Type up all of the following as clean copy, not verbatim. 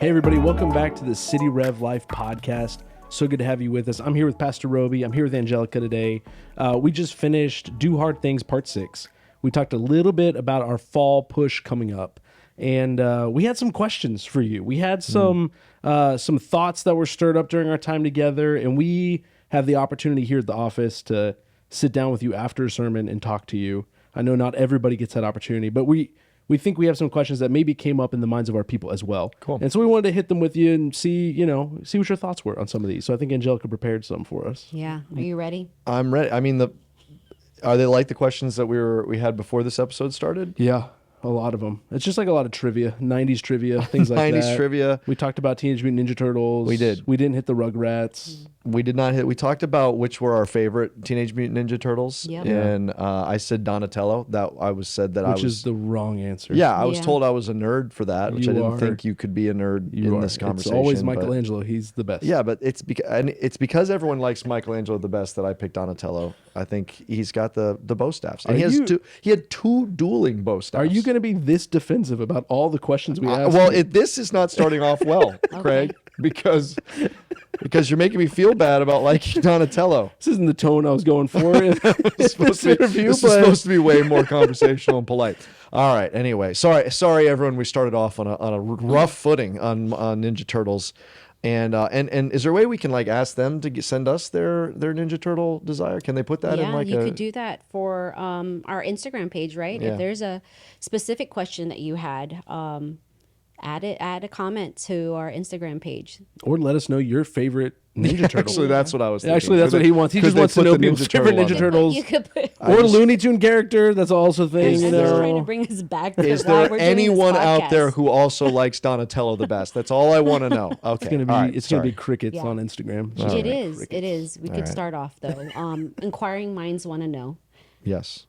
Hey, everybody, welcome back to the City Rev Life podcast. So good to have you with us. I'm here with Pastor Robey. I'm here with Angelica today. We just finished Do Hard Things Part 6. We talked a little bit about our fall push coming up, and we had some questions for you. We had some thoughts that were stirred up during our time together, and we have the opportunity here at the office to sit down with you after a sermon and talk to you. I know not everybody gets that opportunity, but we think we have some questions that maybe came up in the minds of our people as well. Cool. And so we wanted to hit them with you and see what your thoughts were on some of these. So I think Angelica prepared some for us. Yeah. Are you ready? I'm ready. I mean, are they like the questions that we had before this episode started? Yeah, a lot of them. It's just like a lot of trivia, 90s trivia, things like that. 90s trivia. We talked about Teenage Mutant Ninja Turtles. We did. We didn't hit the Rugrats. We did not hit. We talked about which were our favorite Teenage Mutant Ninja Turtles. Yep. And I said Donatello. Which is the wrong answer. Yeah, I was told I was a nerd for that, which I didn't think you could be a nerd in this conversation. It's always Michelangelo. He's the best. Yeah, but it's because everyone likes Michelangelo the best that I picked Donatello. I think he's got the bow staffs. And he had two dueling bow staffs. Are you going to be this defensive about all the questions we asked? Well, this is not starting off well, Craig, because you're making me feel bad about liking Donatello. This isn't the tone I was going for in this interview. This is supposed to be way more conversational and polite. All right. Anyway, sorry, everyone. We started off on a rough footing on Ninja Turtles, and is there a way we can ask them to send us their Ninja Turtle desire? Can they put that in you could do that for our Instagram page, right? Yeah. If there's a specific question that you had, add a comment to our Instagram page. Or let us know your favorite Ninja Turtle. Actually, that's what I was thinking. Actually, that's what he wants. He just wants to know people's favorite Ninja Turtles. You could put, or Looney Tune character. That's also a thing. I'm just trying to bring us back to Is why there we're doing anyone this out podcast. there who also likes Donatello the best? That's all I want to know. Okay. It's gonna be crickets on Instagram. It is. We could start off though. Inquiring minds want to know. Yes.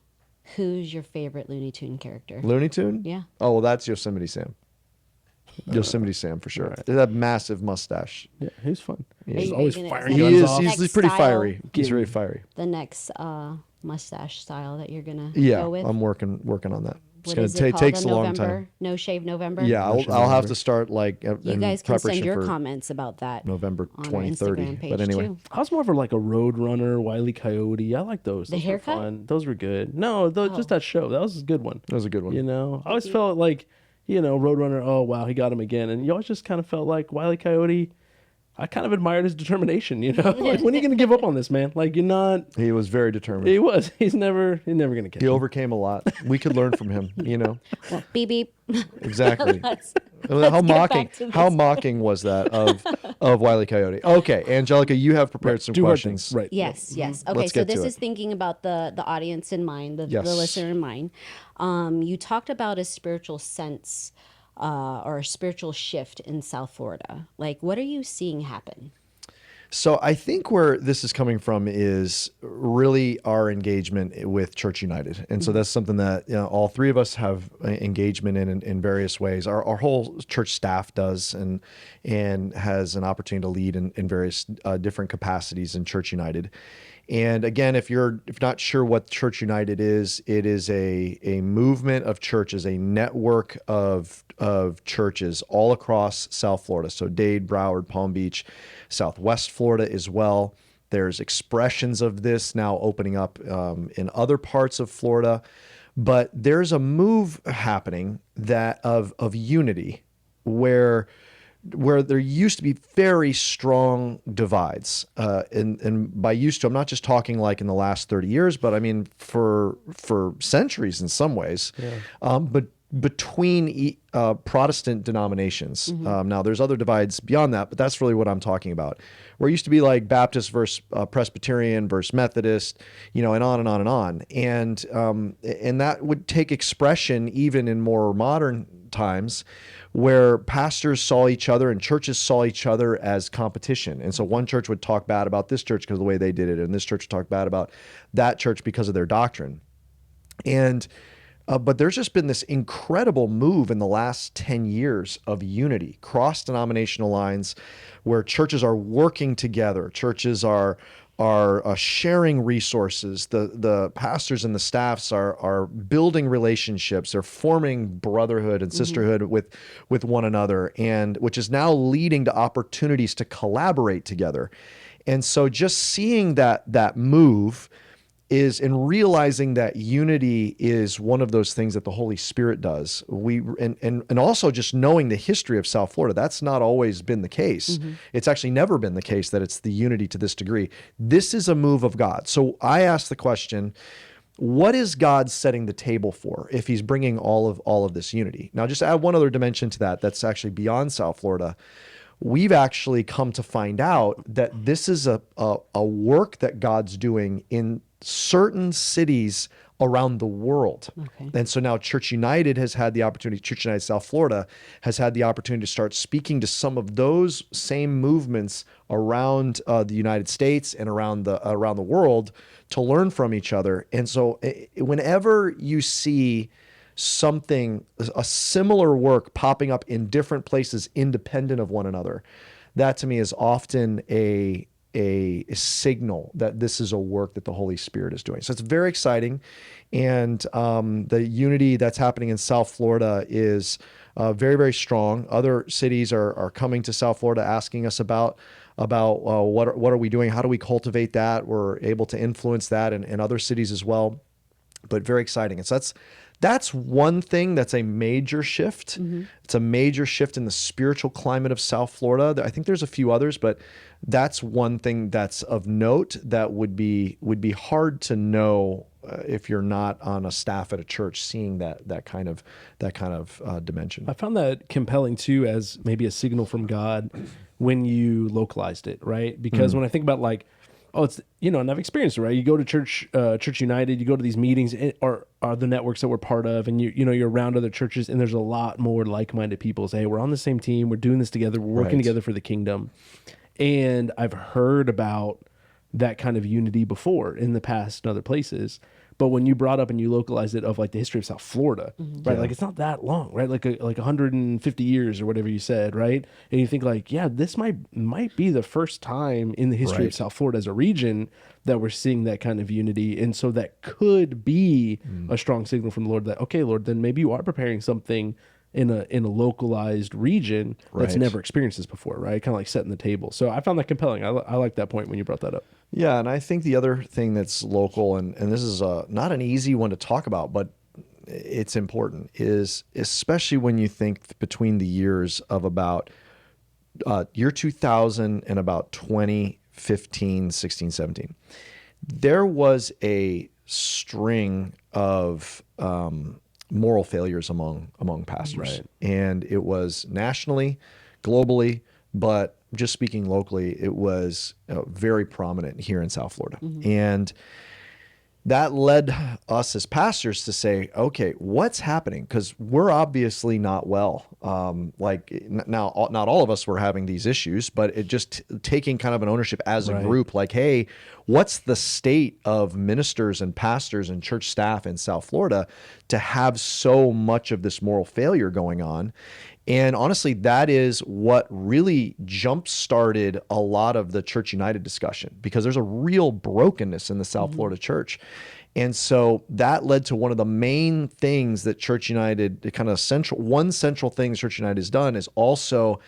Who's your favorite Looney Tune character? Looney Tune? Yeah. Oh, well, that's Yosemite Sam. Yosemite Sam for sure. Right. That massive mustache. Yeah, he's fun. He's always firing He guns is. off. He's pretty fiery. He's very fiery. The next mustache style that you're gonna Yeah, go with? I'm working on that. What is it called? Takes a November, long time. No Shave November? Yeah, I'll have to start you guys can send your comments about that. November on 2030. Our Instagram page But anyway. too. I was more of a Road Runner, Wile E. Coyote. I like those. The Those haircut? were fun. Those were good. No, just that show. That was a good one. That was a good one. I always felt like, Road Runner, oh, wow, he got him again. And you always just kind of felt like Wile E. Coyote, I kind of admired his determination, Like, when are you going to give up on this, man? Like, you're not... He was very determined. He was. He's never going to catch He him. overcame a lot. We could learn from him, Well, beep beep. Exactly. Let's How get mocking! back to this. How mocking was that of Wile E. Coyote? Okay, Angelica, you have prepared some Do hard questions. things. Right. Yes. Okay, Let's so get to this it. is thinking about the audience in mind, the Yes. listener in mind. You talked about a spiritual sense or a spiritual shift in South Florida. Like, what are you seeing happen? So I think where this is coming from is really our engagement with Church United. And so that's something that all three of us have engagement in various ways. Our whole church staff does and has an opportunity to lead in various different capacities in Church United. And again, if you're not sure what Church United is, it is a movement of churches, a network of churches all across South Florida. So Dade, Broward, Palm Beach, Southwest Florida as well. There's expressions of this now opening up in other parts of Florida. But there's a move happening of unity where there used to be very strong divides. And by used to, I'm not just talking like in the last 30 years, but I mean for centuries in some ways. Yeah. But between Protestant denominations. Now, there's other divides beyond that, but that's really what I'm talking about. Where it used to be like Baptist versus Presbyterian versus Methodist, and on and on and on. And that would take expression even in more modern times where pastors saw each other and churches saw each other as competition. And so one church would talk bad about this church because of the way they did it, and this church would talk bad about that church because of their doctrine. But there's just been this incredible move in the last 10 years of unity, cross-denominational lines, where churches are working together. Churches are are sharing resources. The pastors and the staffs are building relationships. They're forming brotherhood and sisterhood with one another, and which is now leading to opportunities to collaborate together. And so just seeing that move is in realizing that unity is one of those things that the Holy Spirit does. And also just knowing the history of South Florida, that's not always been the case. It's actually never been the case that it's the unity to this degree. This is a move of God. So I ask the question, what is God setting the table for if he's bringing all of this unity? Now, just add one other dimension to that that's actually beyond South Florida. We've actually come to find out that this is a work that God's doing in certain cities around the world. Okay. And so now Church United has had the opportunity, Church United South Florida has had the opportunity to start speaking to some of those same movements around the United States and around the world to learn from each other. And so whenever you see something, a similar work popping up in different places independent of one another, that to me is often a signal that this is a work that the Holy Spirit is doing. So it's very exciting. And the unity that's happening in South Florida is very, very strong. Other cities are coming to South Florida asking us about what are we doing? How do we cultivate that? We're able to influence that in other cities as well. But very exciting. And so that's one thing that's a major shift. It's a major shift in the spiritual climate of South Florida. I think there's a few others, but that's one thing that's of note that would be hard to know if you're not on a staff at a church seeing that kind of dimension. I found that compelling too, as maybe a signal from God when you localized it, right? Because when I think about like, oh, it's, and I've experienced it, right? You go to Church United, you go to these meetings or the networks that we're part of, and you're around other churches, and there's a lot more like-minded people say, hey, we're on the same team, we're doing this together, we're working together for the kingdom. And I've heard about that kind of unity before in the past in other places. But when you brought up and you localized it of like the history of South Florida, right? Like it's not that long, right? Like 150 years or whatever you said, right? And you think like, yeah, this might be the first time in the history of South Florida as a region that we're seeing that kind of unity. And so that could be a strong signal from the Lord that, okay, Lord, then maybe you are preparing something in a localized region that's never experienced this before, right? Kind of like setting the table. So I found that compelling. I like that point when you brought that up. Yeah, and I think the other thing that's local, and this is not an easy one to talk about, but it's important, is especially when you think between the years of about year 2000 and about 2015, 16, 17, there was a string of moral failures among pastors. And it was nationally, globally, but just speaking locally, it was very prominent here in South Florida. And that led us as pastors to say, okay, what's happening? Because we're obviously not well. Now, not all of us were having these issues, but it just taking kind of an ownership as a group, like, hey, what's the state of ministers and pastors and church staff in South Florida to have so much of this moral failure going on? And honestly, that is what really jump-started a lot of the Church United discussion, because there's a real brokenness in the South Florida church. And so that led to one of the main things that Church United, one central thing Church United has done is also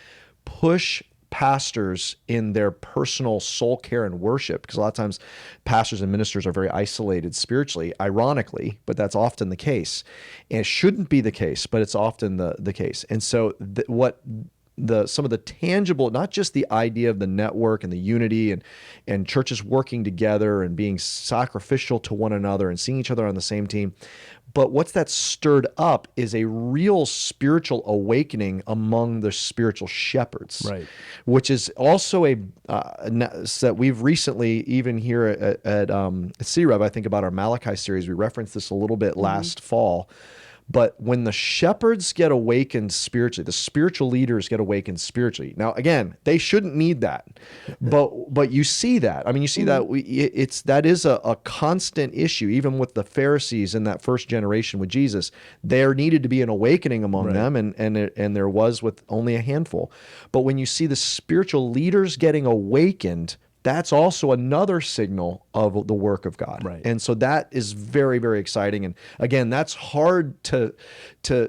push pastors in their personal soul care and worship, because a lot of times pastors and ministers are very isolated spiritually, ironically, but that's often the case. And it shouldn't be the case, but it's often the case. And so some of the tangible, not just the idea of the network and the unity and churches working together and being sacrificial to one another and seeing each other on the same team, but what's that stirred up is a real spiritual awakening among the spiritual shepherds, which is also that we've recently, even here at City Rev, I think about our Malachi series, we referenced this a little bit last fall. But when the shepherds get awakened spiritually, the spiritual leaders get awakened spiritually. Now, again, they shouldn't need that, but you see that. I mean, you see that that is a constant issue, even with the Pharisees in that first generation with Jesus. There needed to be an awakening among them, and there was with only a handful. But when you see the spiritual leaders getting awakened, that's also another signal of the work of God. Right. And so that is very, very exciting. And again, that's hard to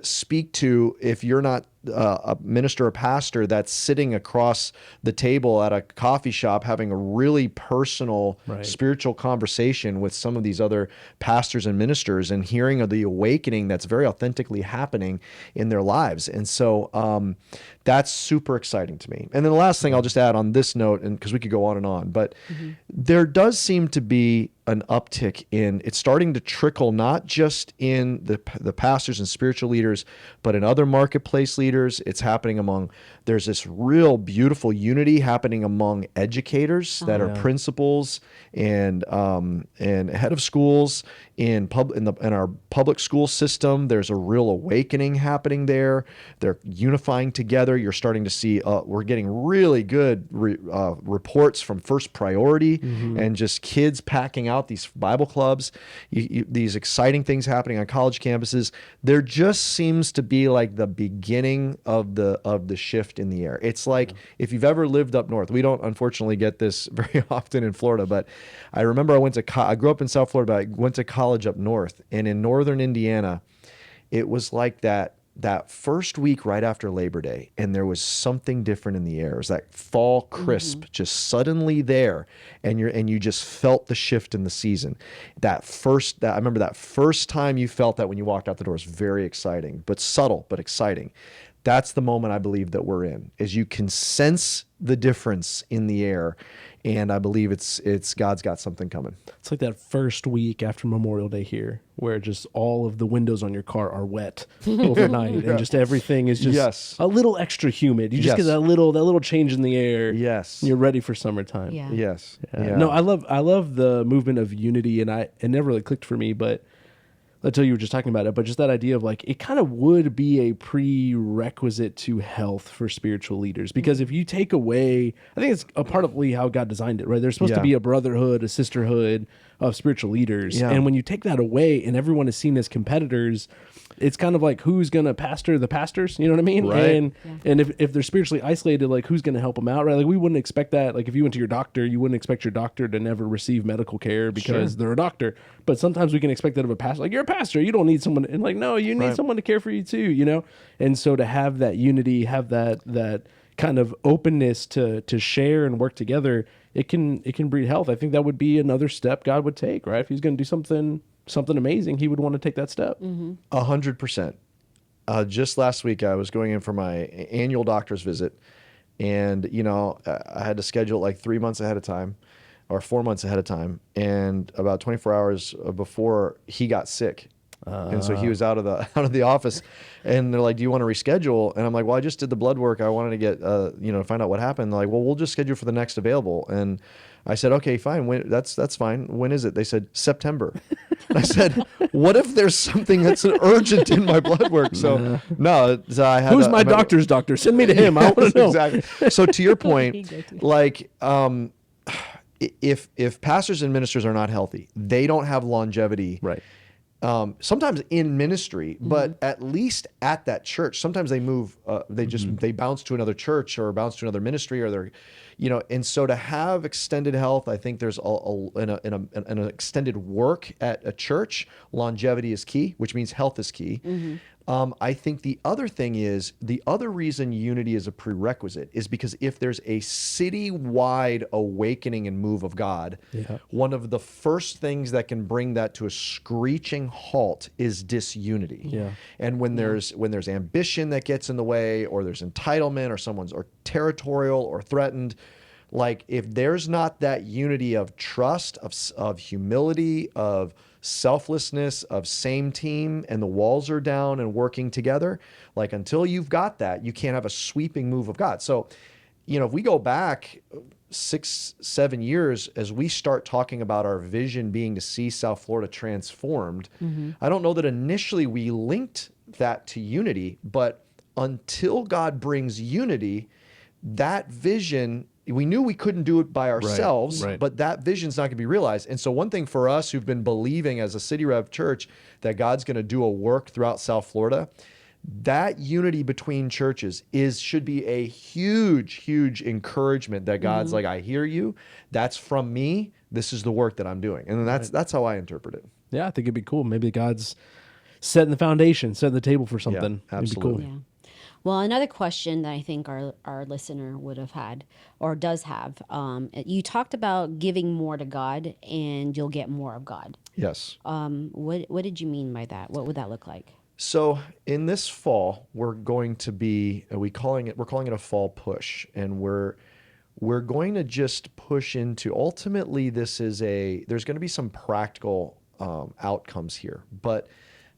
speak to if you're not a minister or pastor that's sitting across the table at a coffee shop having a really personal Right. spiritual conversation with some of these other pastors and ministers and hearing of the awakening that's very authentically happening in their lives. And so that's super exciting to me. And then the last thing I'll just add on this note, and because we could go on and on, but there does seem to be an uptick in, it's starting to trickle not just in the pastors and spiritual leaders, but in other marketplace leaders. It's happening among, there's this real beautiful unity happening among educators that are principals and head of schools in our public school system. There's a real awakening happening there. They're unifying together. You're starting to see, we're getting really good reports from First Priority and just kids packing out these Bible clubs, these exciting things happening on college campuses. There just seems to be like the beginning of the shift in the air. It's like if you've ever lived up north, we don't unfortunately get this very often in Florida, but I remember I grew up in South Florida, but I went to college up north, and in northern Indiana, it was like that first week right after Labor Day, and there was something different in the air. It was that fall crisp just suddenly there, and you just felt the shift in the season. I remember that first time you felt that when you walked out the door was very exciting, but subtle, but exciting. That's the moment I believe that we're in, is you can sense the difference in the air. And I believe it's God's got something coming. It's like that first week after Memorial Day here, where just all of the windows on your car are wet overnight, and just everything is just a little extra humid. You just get that little change in the air. Yes, and you're ready for summertime. Yeah. Yes. Yeah. No, I love the movement of unity, and it never really clicked for me, but until you were just talking about it, but just that idea of like, it kind of would be a prerequisite to health for spiritual leaders, because if you take away, I think it's a part of how God designed it, right? There's supposed to be a brotherhood, a sisterhood of spiritual leaders. And when you take that away and everyone is seen as competitors, it's kind of like, who's going to pastor the pastors? You know what I mean? Right. And if they're spiritually isolated, like, who's going to help them out, right? Like, we wouldn't expect that. Like, if you went to your doctor, you wouldn't expect your doctor to never receive medical care because they're a doctor. But sometimes we can expect that of a pastor. Like, you're a pastor, you don't need someone. And like, no, you need someone to care for you too, you know? And so to have that unity, have that kind of openness to share and work together, it can breed health. I think that would be another step God would take, right? If he's going to do something amazing, he would want to take that step. 100%. Just last week, I was going in for my annual doctor's visit, and I had to schedule it like 3 months ahead of time, or 4 months ahead of time, and about 24 hours before he got sick. And so he was out of the office, and they're like, "Do you want to reschedule?" And I'm like, "Well, I just did the blood work. I wanted to get find out what happened." They're like, "Well, we'll just schedule for the next available." And I said, "Okay, fine. That's fine. When is it?" They said, "September." And I said, "What if there's something that's urgent in my blood work?" So no, I had. Who's my doctor's doctor? Send me to him. I want to know. Exactly. So to your point, like, if pastors and ministers are not healthy, they don't have longevity. Right. Sometimes in ministry, but at least at that church, sometimes they move, they bounce to another church or bounce to another ministry, or they're, and so to have extended health, I think there's an extended work at a church, longevity is key, which means health is key. I think the other thing is, the other reason unity is a prerequisite is because if there's a citywide awakening and move of God, one of the first things that can bring that to a screeching halt is disunity. And when there's ambition that gets in the way, or there's entitlement, or someone's territorial or threatened, like, if there's not that unity of trust, of humility, of selflessness, of same team, and the walls are down and working together, like, until you've got that, you can't have a sweeping move of God. So, if we go back 6-7 years, as we start talking about our vision being to see South Florida transformed, I don't know that initially we linked that to unity, but until God brings unity, that vision, we knew we couldn't do it by ourselves, but that vision's not going to be realized. And so one thing for us who've been believing as a City Rev church that God's going to do a work throughout South Florida, that unity between churches should be a huge encouragement that God's like, I hear you. That's from me. This is the work that I'm doing. And that's how I interpret it. Yeah, I think it'd be cool. Maybe God's setting the foundation, setting the table for something. absolutely. It'd be cool. Yeah. Well, another question that I think our listener would have had or does have, you talked about giving more to God and you'll get more of God. Yes. What did you mean by that? What would that look like? So in this fall, we're going to be we're calling it a fall push, and we're going to just push into, ultimately there's going to be some practical outcomes here, but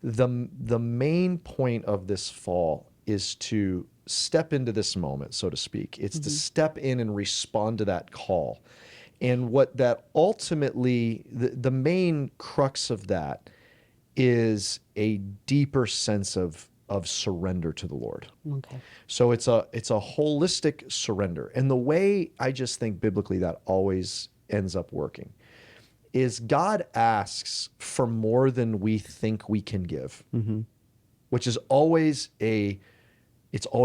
the main point of this fall is to step into this moment, so to speak. It's to step in and respond to that call. And what that ultimately, the main crux of that is a deeper sense of surrender to the Lord. Okay. So it's a holistic surrender. And the way I just think biblically that always ends up working is God asks for more than we think we can give, which is always a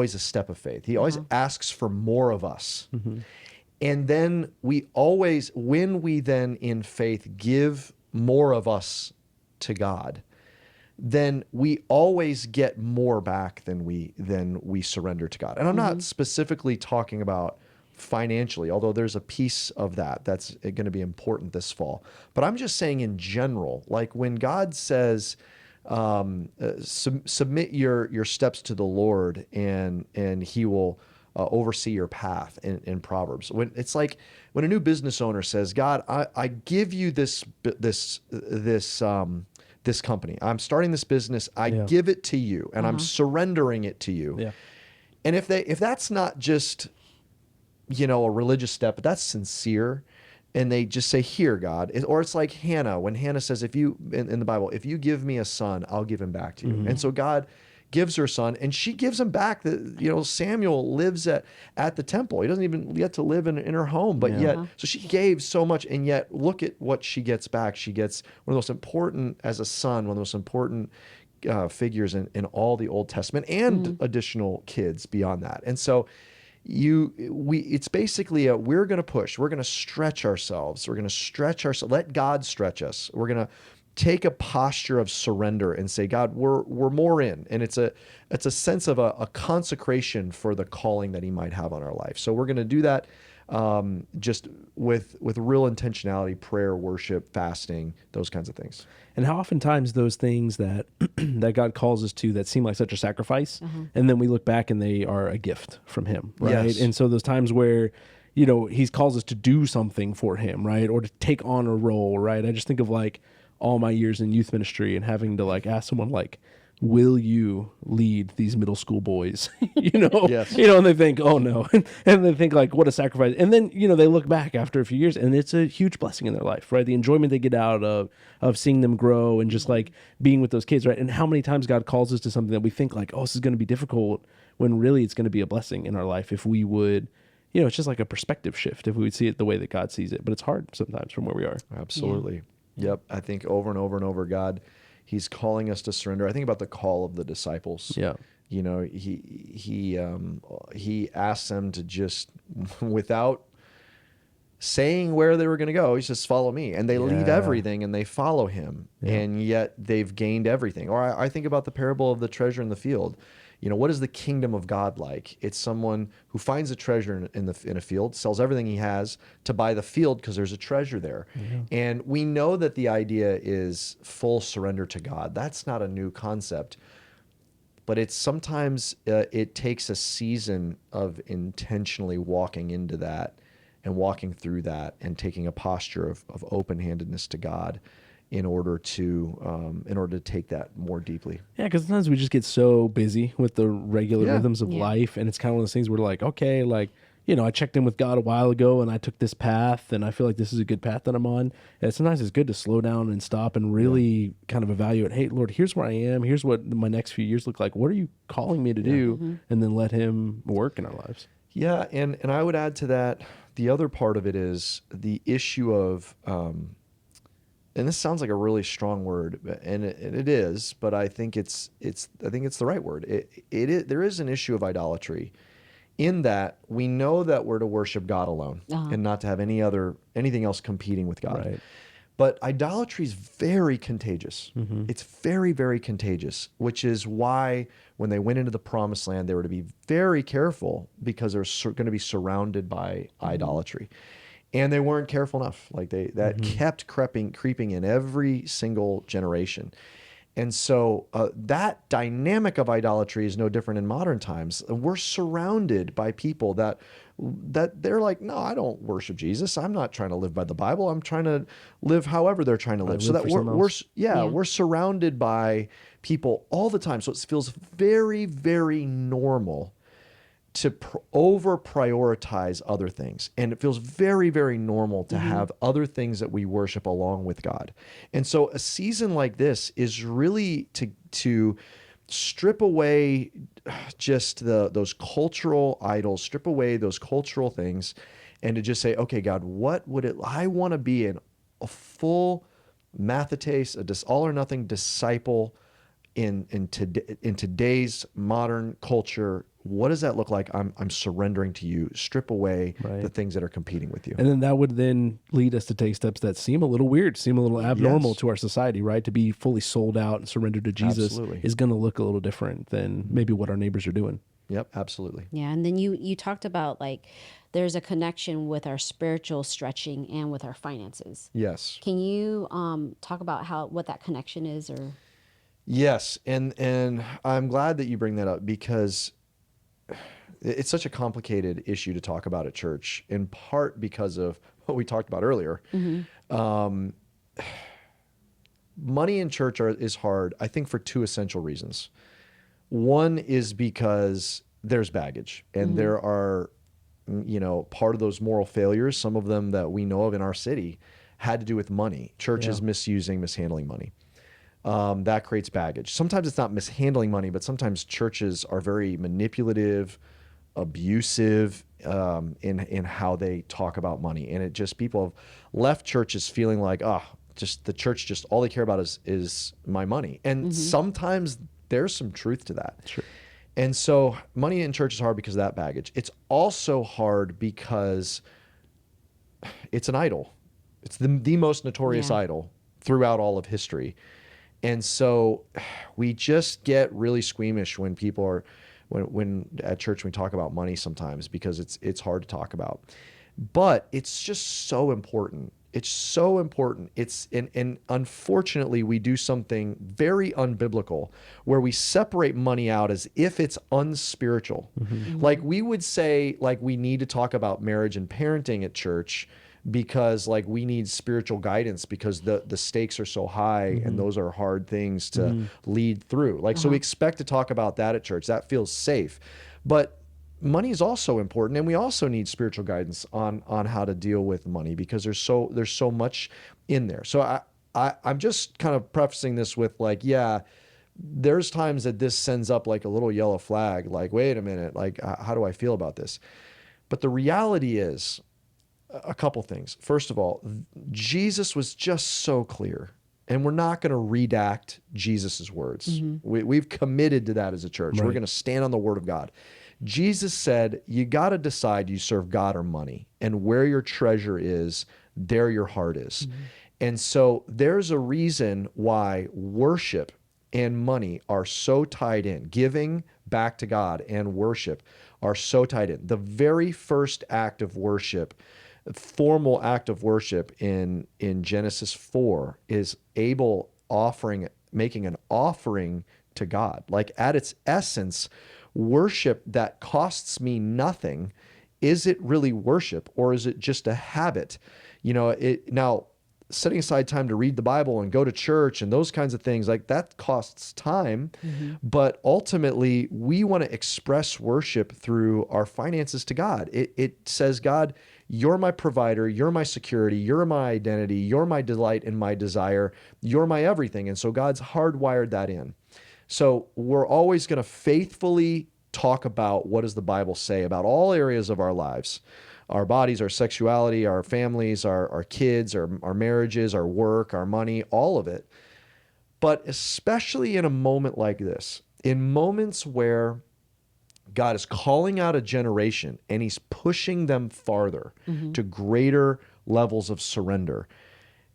step of faith. He always asks for more of us. And then when we then in faith give more of us to God, then we always get more back than we surrender to God. And I'm not specifically talking about financially, although there's a piece of that's going to be important this fall. But I'm just saying in general, like when God says, submit your steps to the Lord and he will oversee your path in Proverbs. When it's like when a new business owner says, God, I give you this company. I'm starting this business. I give it to you and I'm surrendering it to you. Yeah. And if that's not just, a religious step, but that's sincere, and they just say, here, God, or it's like Hannah, when Hannah says, if you, in the Bible, if you give me a son, I'll give him back to you. And so God gives her son and she gives him back. Samuel lives at the temple. He doesn't even get to live in her home, but yet, so she gave so much, and yet look at what she gets back. She gets one of the most important, as a son, one of the most important figures in all the Old Testament, and additional kids beyond that. And so it's basically we're going to push, we're going to stretch ourselves, let God stretch us. We're going to take a posture of surrender and say, God, we're more in. And it's a sense of a consecration for the calling that he might have on our life. So we're going to do that just with real intentionality, prayer, worship, fasting, those kinds of things. And how oftentimes those things that that God calls us to that seem like such a sacrifice, and then we look back and they are a gift from him, right? Yes. And so those times where, he calls us to do something for him, right? Or to take on a role, right? I just think of like all my years in youth ministry and having to like ask someone like, will you lead these middle school boys? Yes. And they think, oh no. And they think like, what a sacrifice. And then, they look back after a few years and it's a huge blessing in their life, right? The enjoyment they get out of seeing them grow and just like being with those kids, right? And how many times God calls us to something that we think like, oh, this is going to be difficult, when really it's going to be a blessing in our life if we would, it's just like a perspective shift if we would see it the way that God sees it. But it's hard sometimes from where we are. Absolutely. Yeah. Yep. I think over and over and over, God, he's calling us to surrender. I think about the call of the disciples. Yeah. He asked them to just, without saying where they were going to go, he says, follow me. And they leave everything and they follow him. Yeah. And yet they've gained everything. Or I think about the parable of the treasure in the field. What is the kingdom of God like? It's someone who finds a treasure in a field, sells everything he has to buy the field because there's a treasure there. Yeah. And we know that the idea is full surrender to God. That's not a new concept. But it's sometimes it takes a season of intentionally walking into that and walking through that and taking a posture of open-handedness to God in order to take that more deeply. Yeah, because sometimes we just get so busy with the regular rhythms of life, and it's kind of one of those things where like, okay, like, I checked in with God a while ago, and I took this path, and I feel like this is a good path that I'm on. And sometimes it's good to slow down and stop and really kind of evaluate, hey, Lord, here's where I am. Here's what my next few years look like. What are you calling me to do? And then let him work in our lives. Yeah, and I would add to that, the other part of it is the issue of and this sounds like a really strong word, and it is, but I think it's the right word. There is an issue of idolatry, in that we know that we're to worship God alone and not to have anything else competing with God. Right. But idolatry is very contagious. It's very, very contagious, which is why when they went into the promised land, they were to be very careful, because they're going to be surrounded by idolatry. And they weren't careful enough. Like that kept creeping in every single generation. And so that dynamic of idolatry is no different in modern times. We're surrounded by people that they're like, no, I don't worship Jesus. I'm not trying to live by the Bible. I'm trying to live however they're trying to live. So that we're surrounded by people all the time. So it feels very, very normal to over prioritize other things. And it feels very, very normal to have other things that we worship along with God. And so a season like this is really to strip away just those cultural idols, strip away those cultural things, and to just say, okay, God, I want to be a full mathetes, all or nothing disciple in today's modern culture. What does that look like? I'm surrendering to you. Strip away the things that are competing with you. And then that would then lead us to take steps that seem a little weird, seem a little abnormal to our society, right? To be fully sold out and surrendered to Jesus is going to look a little different than maybe what our neighbors are doing. Yep, absolutely. Yeah, and then you talked about, like, there's a connection with our spiritual stretching and with our finances. Yes. Can you talk about what that connection is, or? Yes, and I'm glad that you bring that up, because it's such a complicated issue to talk about at church, in part because of what we talked about earlier. Money in church is hard, I think, for two essential reasons. One is because there's baggage, and there are, part of those moral failures, some of them that we know of in our city, had to do with money. Churches mishandling money. That creates baggage. Sometimes it's not mishandling money, but sometimes churches are very manipulative, abusive in how they talk about money. And people have left churches feeling like, just the church, just all they care about is my money. And sometimes there's some truth to that. Sure. And so money in church is hard because of that baggage. It's also hard because it's an idol. It's the most notorious idol throughout all of history. And so we just get really squeamish when people are, when at church we talk about money sometimes, because it's hard to talk about. But it's just so important. It's so important. And unfortunately we do something very unbiblical, where we separate money out as if it's unspiritual. Like we would say, like, we need to talk about marriage and parenting at church, because like we need spiritual guidance, because the stakes are so high and those are hard things to lead through. Like, so we expect to talk about that at church. That feels safe. But money is also important, and we also need spiritual guidance on how to deal with money, because there's so much in there. So I'm just kind of prefacing this with, like, there's times that this sends up like a little yellow flag, like, wait a minute, like, how do I feel about this? But the reality is, a couple things. First of all, Jesus was just so clear, and we're not going to redact Jesus's words. We've committed to that as a church. We're going to stand on the word of God. Jesus said, you got to decide, you serve God or money, and where your treasure is, there your heart is. And so there's a reason why worship and money are so tied in. Giving back to God and worship are so tied in. The very first act of worship, formal act of worship in Genesis 4, is Abel making an offering to God. Like, at its essence, worship that costs me nothing, is it really worship, or is it just a habit? Now, setting aside time to read the Bible and go to church and those kinds of things, like, that costs time. But ultimately, we want to express worship through our finances to God. It says, God, you're my provider, you're my security, you're my identity, you're my delight and my desire, you're my everything. And so God's hardwired that in. So we're always going to faithfully talk about what does the Bible say about all areas of our lives. our bodies, our sexuality, our families, our kids, our marriages, our work, our money, all of it. But especially in a moment like this, in moments where God is calling out a generation and he's pushing them farther to greater levels of surrender,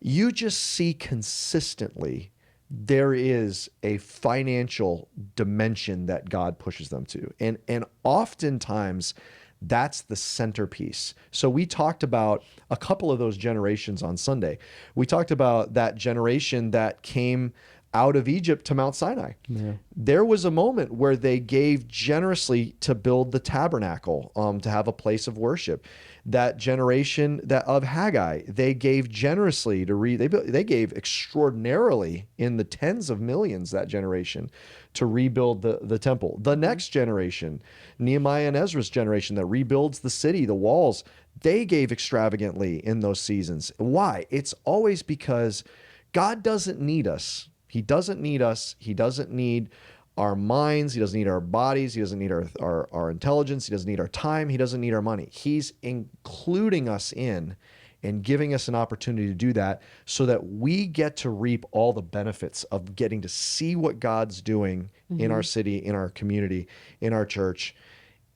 you just see consistently there is a financial dimension that God pushes them to. And oftentimes that's the centerpiece. So we talked about a couple of those generations on Sunday. We talked about that generation that came out of Egypt to Mount Sinai. Yeah. There was a moment where they gave generously to build the tabernacle, to have a place of worship. That generation of Haggai, they gave generously they gave extraordinarily in the tens of millions, that generation, to rebuild the temple. The next generation, Nehemiah and Ezra's generation, that rebuilds the city, the walls, they gave extravagantly in those seasons. Why? It's always because God doesn't need us. He doesn't need us. He doesn't need our minds. He doesn't need our bodies. He doesn't need our intelligence. He doesn't need our time. He doesn't need our money. He's including us in and giving us an opportunity to do that so that we get to reap all the benefits of getting to see what God's doing in our city, in our community, in our church,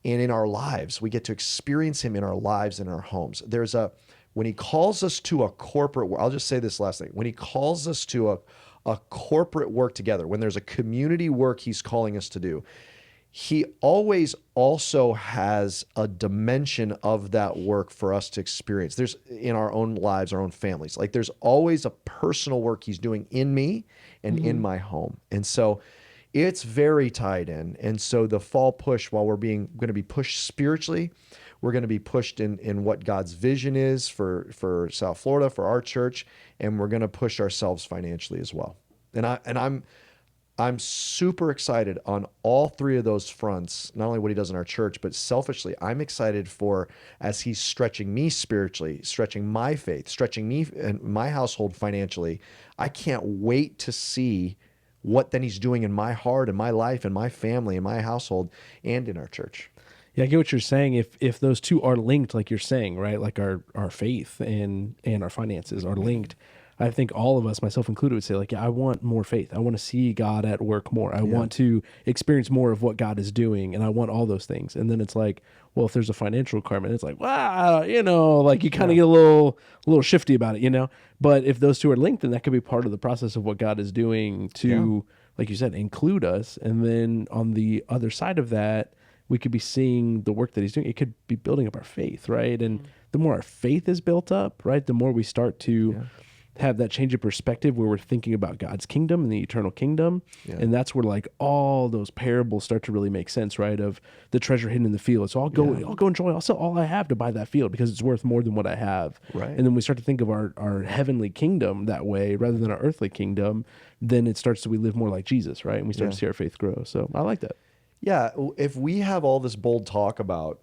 and in our lives. We get to experience him in our lives and our homes. When he calls us to a corporate, I'll just say this last thing. When he calls us to a corporate work together, when there's a community work he's calling us to do, he always also has a dimension of that work for us to experience. There's in our own lives, our own families, like there's always a personal work he's doing in me and in my home. And so it's very tied in. And so the fall push, while we're going to be pushed spiritually, we're going to be pushed in what God's vision is for South Florida, for our church, and we're going to push ourselves financially as well. And I'm super excited on all three of those fronts, not only what he does in our church, but selfishly, I'm excited for, as he's stretching me spiritually, stretching my faith, stretching me and my household financially. I can't wait to see what then he's doing in my heart and my life and my family and my household and in our church. Yeah, I get what you're saying. If those two are linked, like you're saying, right? Like our faith and our finances are linked. I think all of us, myself included, would say, like, yeah, I want more faith. I want to see God at work more. I want to experience more of what God is doing, and I want all those things. And then it's like, well, if there's a financial requirement, it's like, wow, like you kind of get a little shifty about it, But if those two are linked, then that could be part of the process of what God is doing to, like you said, include us. And then on the other side of that, we could be seeing the work that he's doing. It could be building up our faith, right? And the more our faith is built up, right, the more we start to have that change of perspective where we're thinking about God's kingdom and the eternal kingdom. Yeah. And that's where like all those parables start to really make sense, right? Of the treasure hidden in the field. So I'll go enjoy, I'll sell all I have to buy that field because it's worth more than what I have. Right. And then we start to think of our heavenly kingdom that way rather than our earthly kingdom. Then it starts to, we live more like Jesus, right? And we start to see our faith grow. So I like that. Yeah. If we have all this bold talk about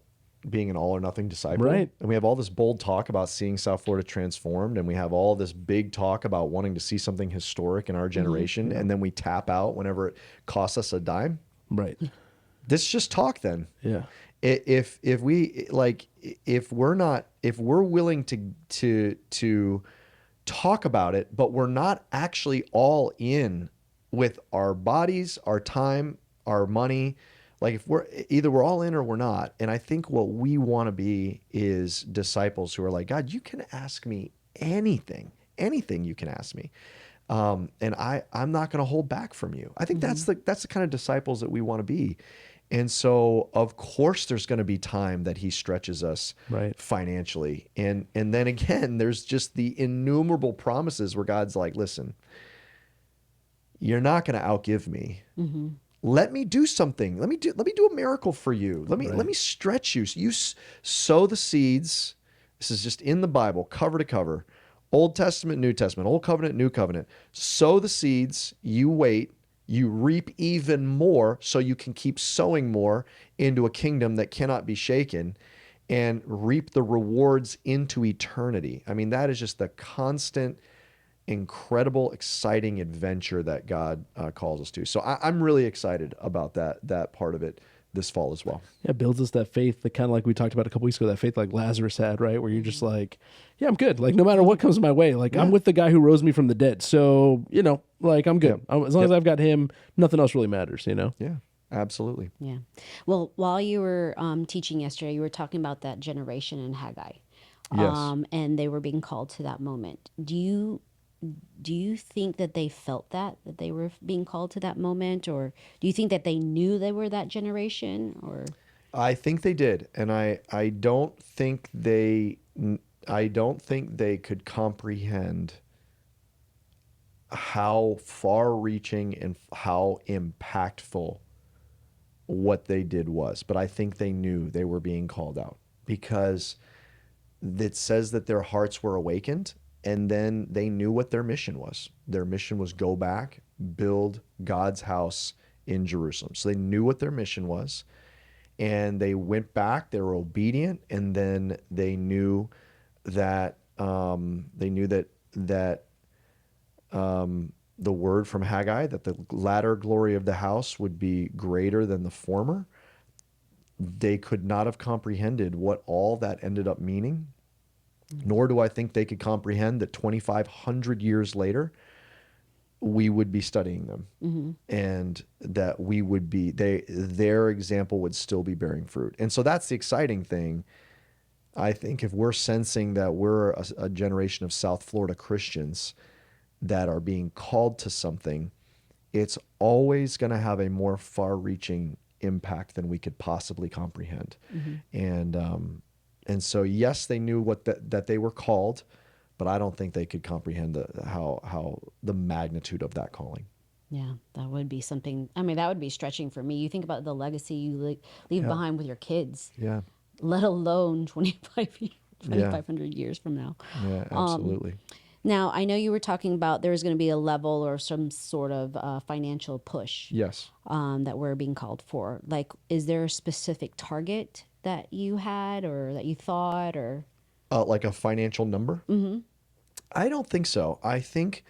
being an all or nothing disciple, right, and we have all this bold talk about seeing South Florida transformed, and we have all this big talk about wanting to see something historic in our generation, and then we tap out whenever it costs us a dime. Right. This is just talk then. Yeah. If we're willing to talk about it, but we're not actually all in with our bodies, our time, our money, like if we're all in or we're not. And I think what we want to be is disciples who are like, God, you can ask me anything you can ask me. And I'm not going to hold back from you. I think that's the kind of disciples that we want to be. And so of course there's going to be time that he stretches us financially. And then again, there's just the innumerable promises where God's like, listen, you're not going to outgive me. Let me do something. Let me do a miracle for you. Let me stretch you. So you sow the seeds. This is just in the Bible, cover to cover. Old Testament, New Testament, Old Covenant, New Covenant. Sow the seeds, you wait, you reap even more so you can keep sowing more into a kingdom that cannot be shaken and reap the rewards into eternity. I mean, that is just the constant, incredible, exciting adventure that God calls us to. So I'm really excited about that part of it this fall as well. Yeah, builds us that faith, that kind of like we talked about a couple weeks ago, that faith like Lazarus had, right? Where you're just like, yeah, I'm good. Like no matter what comes my way, like I'm with the guy who rose me from the dead. So, like I'm good. As long as I've got him, nothing else really matters, Yeah, absolutely. Yeah. Well, while you were teaching yesterday, you were talking about that generation in Haggai. Yes. And they were being called to that moment. Do you think that they felt that they were being called to that moment, or do you think that they knew they were that generation, or? I think they did, and I don't think they could comprehend how far-reaching and how impactful what they did was. But I think they knew they were being called out, because it says that their hearts were awakened, and then they knew what their mission was. Their mission was go back, build God's house in Jerusalem. So they knew what their mission was, and they went back. They were obedient, and then they knew that the word from Haggai, that the latter glory of the house would be greater than the former. They could not have comprehended what all that ended up meaning, nor do I think they could comprehend that 2,500 years later, we would be studying them, and that we would be, their example would still be bearing fruit. And so that's the exciting thing. I think if we're sensing that we're a generation of South Florida Christians that are being called to something, it's always going to have a more far-reaching impact than we could possibly comprehend. And so, yes, they knew that they were called, but I don't think they could comprehend how the magnitude of that calling. Yeah, that would be something. I mean, that would be stretching for me. You think about the legacy you leave behind with your kids, Yeah. let alone 2,500 years from now. Yeah, absolutely. Now, I know you were talking about there was going to be a level or some sort of financial push Yes. that we're being called for. Like, is there a specific target that you had or that you thought, or? Like a financial number? I don't think so. I think,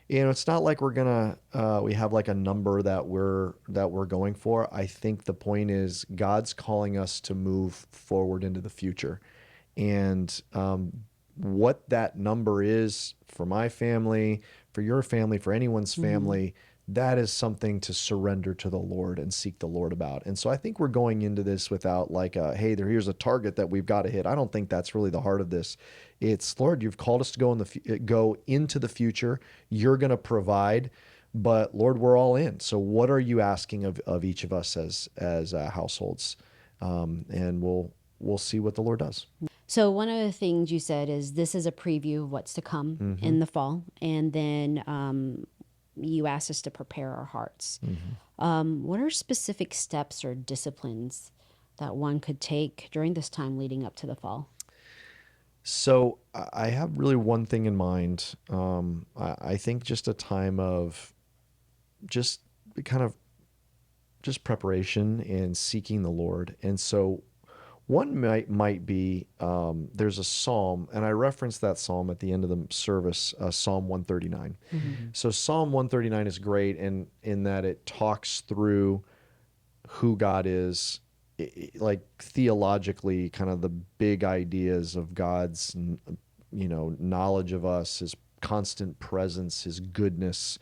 it's not like we have like a number that we're going for. I think the point is God's calling us to move forward into the future. And what that number is for my family, for your family, for anyone's family, that is something to surrender to the Lord and seek the Lord about. And so I think we're going into this without like, hey, here's a target that we've got to hit. I don't think that's really the heart of this. It's, Lord, you've called us to go into the future. You're going to provide, but Lord, we're all in. So what are you asking of each of us as households? And we'll see what the Lord does. So one of the things you said is this is a preview of what's to come in the fall. And then you asked us to prepare our hearts. What are specific steps or disciplines that one could take during this time leading up to the fall? So I have really one thing in mind. I think just a time of just preparation and seeking the Lord. And so one might be, there's a psalm, and I referenced that psalm at the end of the service, Psalm 139. So Psalm 139 is great in that it talks through who God is, like theologically, kind of the big ideas of God's, knowledge of us, his constant presence, his goodness,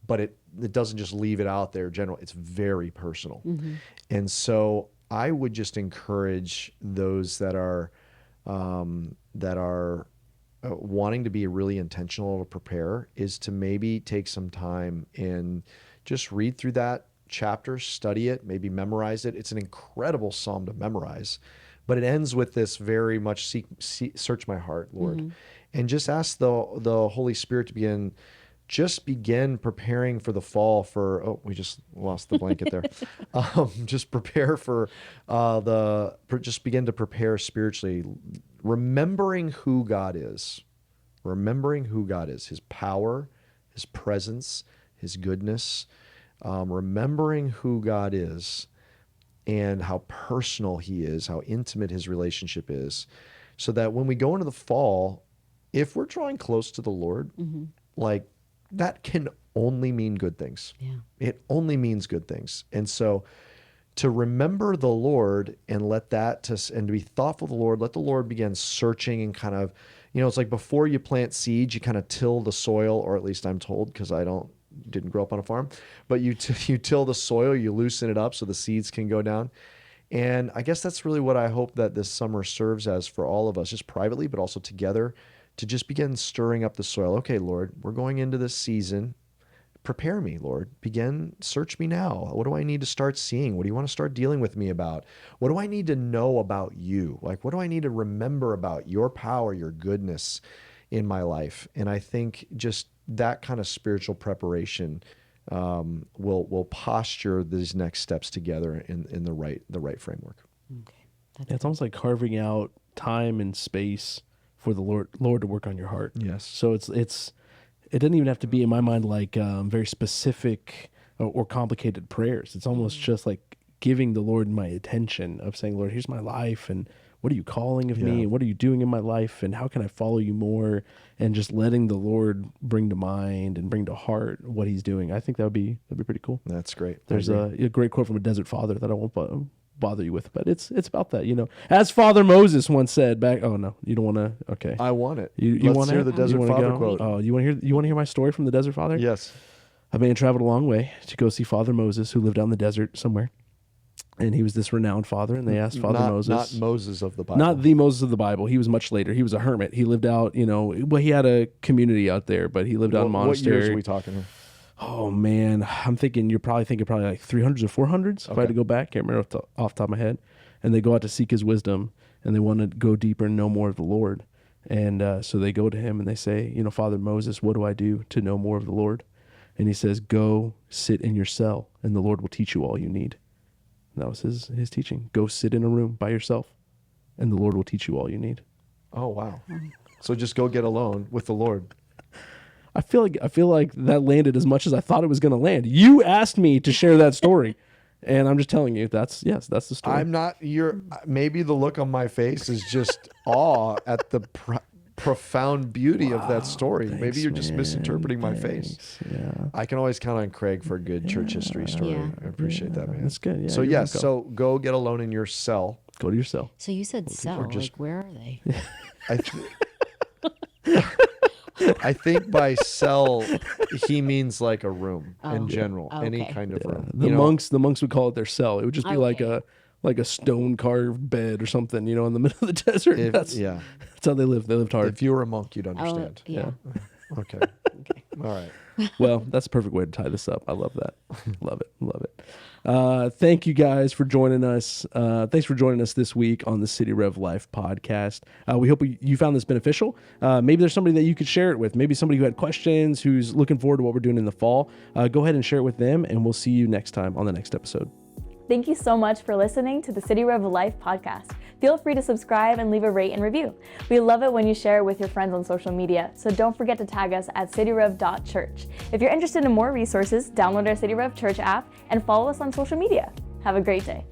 but it doesn't just leave it out there general. It's very personal. And so I would just encourage those that are wanting to be really intentional to prepare is to maybe take some time and just read through that chapter, study it, maybe memorize it. It's an incredible psalm to memorize, but it ends with this very much search my heart, Lord, and just ask the Holy Spirit to begin preparing for the fall for, we just lost the blanket there. Just prepare for just begin to prepare spiritually, remembering who God is, his power, his presence, his goodness, remembering who God is and how personal he is, how intimate his relationship is, so that when we go into the fall, if we're drawing close to the Lord, like, that can only mean good things. Yeah. It only means good things. And so to remember the Lord and let that and to be thoughtful of the Lord. Let the Lord begin searching and kind of, it's like before you plant seeds, you kind of till the soil, or at least I'm told, because I didn't grow up on a farm, but you till the soil, you loosen it up so the seeds can go down. And I guess that's really what I hope that this summer serves as for all of us, just privately, but also together, to just begin stirring up the soil. Okay, Lord, we're going into this season. Prepare me, Lord. Search me now. What do I need to start seeing? What do you want to start dealing with me about? What do I need to know about you? Like, what do I need to remember about your power, your goodness in my life? And I think just that kind of spiritual preparation will posture these next steps together in the right framework. Okay. It's almost like carving out time and space for the Lord to work on your heart. Yes. So it doesn't even have to be, in my mind, like very specific or complicated prayers. It's almost just like giving the Lord my attention, of saying, Lord, here's my life, and what are you calling of me, and what are you doing in my life, and how can I follow you more, and just letting the Lord bring to mind and bring to heart what he's doing. I think that'd be pretty cool. That's great. There's a great quote from a desert father that I won't bother you with, but it's about that, as Father Moses once said back. Oh no, you don't want to. Okay, I want it. You want to hear the desert father quote. Oh, you want to hear my story from the desert father? Yes. A man traveled a long way to go see Father Moses, who lived out in the desert somewhere. And he was this renowned father, and they asked Father Moses. Not Moses of the Bible. Not the Moses of the Bible. He was much later. He was a hermit. He lived out, he had a community out there, but he lived out in a monastery. What years are we talking here? Oh, man. I'm thinking, you're probably thinking like 300s or 400s, if I had to go back. Can't remember off the top of my head. And they go out to seek his wisdom, and they want to go deeper and know more of the Lord. And so they go to him, and they say, Father Moses, what do I do to know more of the Lord? And he says, go sit in your cell, and the Lord will teach you all you need. That was his teaching. Go sit in a room by yourself, and the Lord will teach you all you need. Oh, wow. So just go get alone with the Lord. I feel like that landed as much as I thought it was going to land. You asked me to share that story, and I'm just telling you that's the story. I'm not. Maybe the look on my face is just awe at the profound beauty of that story. Thanks, maybe you're just man. misinterpreting my face. Yeah. I can always count on Craig for a good church history story. Yeah. I appreciate that, man. That's good. Yeah, so you're yes, welcome. so go get alone in your cell. Go to your cell. So you said cell. just- Like, where are they? I think by cell he means like a room in general, Oh, any okay. kind of room. The monks would call it their cell. It would just be like a stone carved bed or something, in the middle of the desert. That's how they lived. They lived hard. If you were a monk, you'd understand. Yeah. Okay. All right. Well, that's a perfect way to tie this up. I love that. Love it. Thank you guys for joining us. Thanks for joining us this week on the City Rev Life podcast. We hope you found this beneficial. Maybe there's somebody that you could share it with. Maybe somebody who had questions, who's looking forward to what we're doing in the fall. Go ahead and share it with them, and we'll see you next time on the next episode. Thank you so much for listening to the City Rev Life podcast. Feel free to subscribe and leave a rate and review. We love it when you share it with your friends on social media, so don't forget to tag us at cityrev.church. If you're interested in more resources, download our City Rev Church app and follow us on social media. Have a great day.